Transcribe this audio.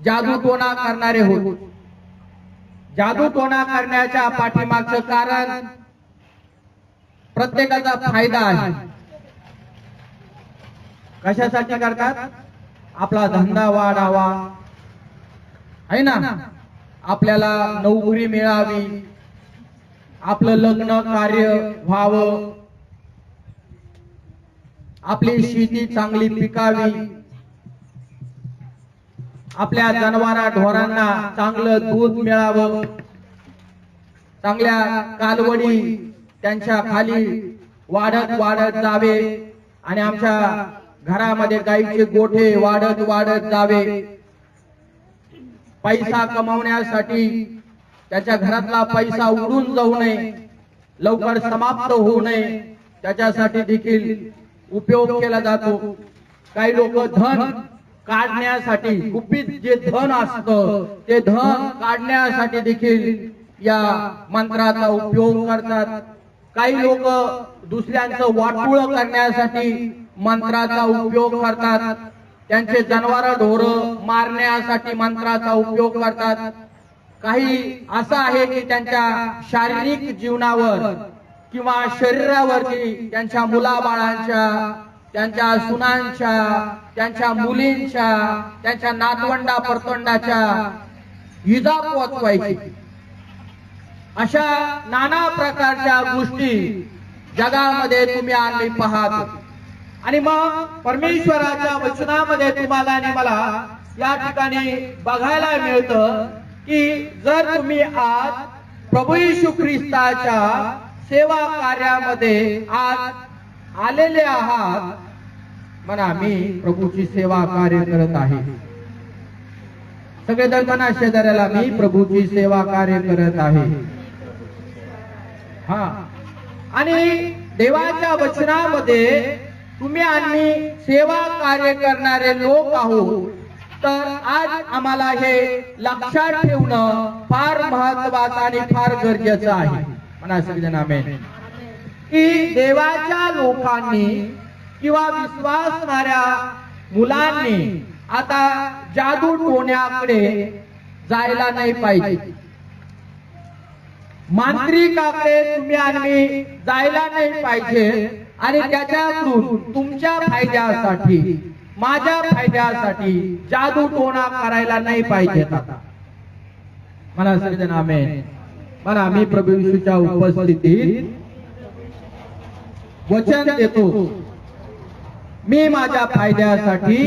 जादू टोना करणारे होत। जादू टोना करण्याच्या पाठीमागचं कारण प्रत्येकाचा फायदा आहे। कशासाठी करतात? आपला धंदा वाढावा आहे ना, आपल्याला नोकरी मिळावी, आपलं लग्न कार्य व्हावं, आपली शेती चांगली पिकावी, आपल्या जनावरा ढोरांना चांगलं दूध मिळावं, चांगल्या कालवडी त्यांच्या खाली वाढत वाढत जावे आणि आमच्या घरामध्ये गाईचे गोठे वाढत वाढत जावे। पैसा कमावण्यासाठी त्याच्या घरातला पैसा उडून जाऊ नये, लवकर समाप्त होऊ नये, त्याच्यासाठी देखील उपयोग केला जातो। काही लोक धन काढण्यासाठी, गुपित जे धन असतं ते धन काढण्यासाठी देखील या मंत्राचा उपयोग करतात। काही लोक दुसऱ्यांचं वाटोळ करण्यासाठी मंत्राचा उपयोग करतात, त्यांचे जनावर ढोर मारण्यासाठी मंत्राचा उपयोग करतात। काही असं आहे की त्यांच्या शारीरिक जीवनावर किंवा शरीरावरती त्यांच्या मुलाबाळांच्या, त्यांच्या सुनांच्या, त्यांच्या मुलींच्या, त्यांच्या नातवंडा परतवंडाच्या इजा पोचवायची, अशा नाना प्रकारच्या गोष्टी जगामध्ये तुम्ही आम्ही पाहतो। आणि मग परमेश्वराच्या वचनामध्ये तुम्हाला आणि मला या ठिकाणी बघायला मिळतं की जर तुम्ही आज प्रभू येशू ख्रिस्ताच्या सेवा कार्यामध्ये आज आलेले आहात, म्हणा मी प्रभूची सेवा कार्य करत आहे। सगळे दरम्यान शेजाऱ्याला मी प्रभूची सेवा कार्य करत आहे। हा, आणि देवाच्या वचनामध्ये तुम्ही आम्ही सेवा कार्य करणारे लोक आहोत, तर आज आम्हाला हे लक्षात ठेवणं फार महत्वाचं आणि फार गरजेचं आहे। म्हणा सगळेजण आमेन। की देवाच्या लोकांनी किंवा विश्वासणाऱ्या मुलांनी आता जादू टोण्याकडे जायला नाही पाहिजे, मांत्रिकाकडे तुम्ही आम्ही जायला नाही पाहिजे आणि त्याच्याकडून तुमच्या फायद्यासाठी, माझ्या फायद्यासाठी जादू टोणा करायला नाही पाहिजे। मला सगळेजण आमेन म्हणा। मी प्रभू येशूच्या उपस्थितीत वचन देतो, मी माझ्या फायद्यासाठी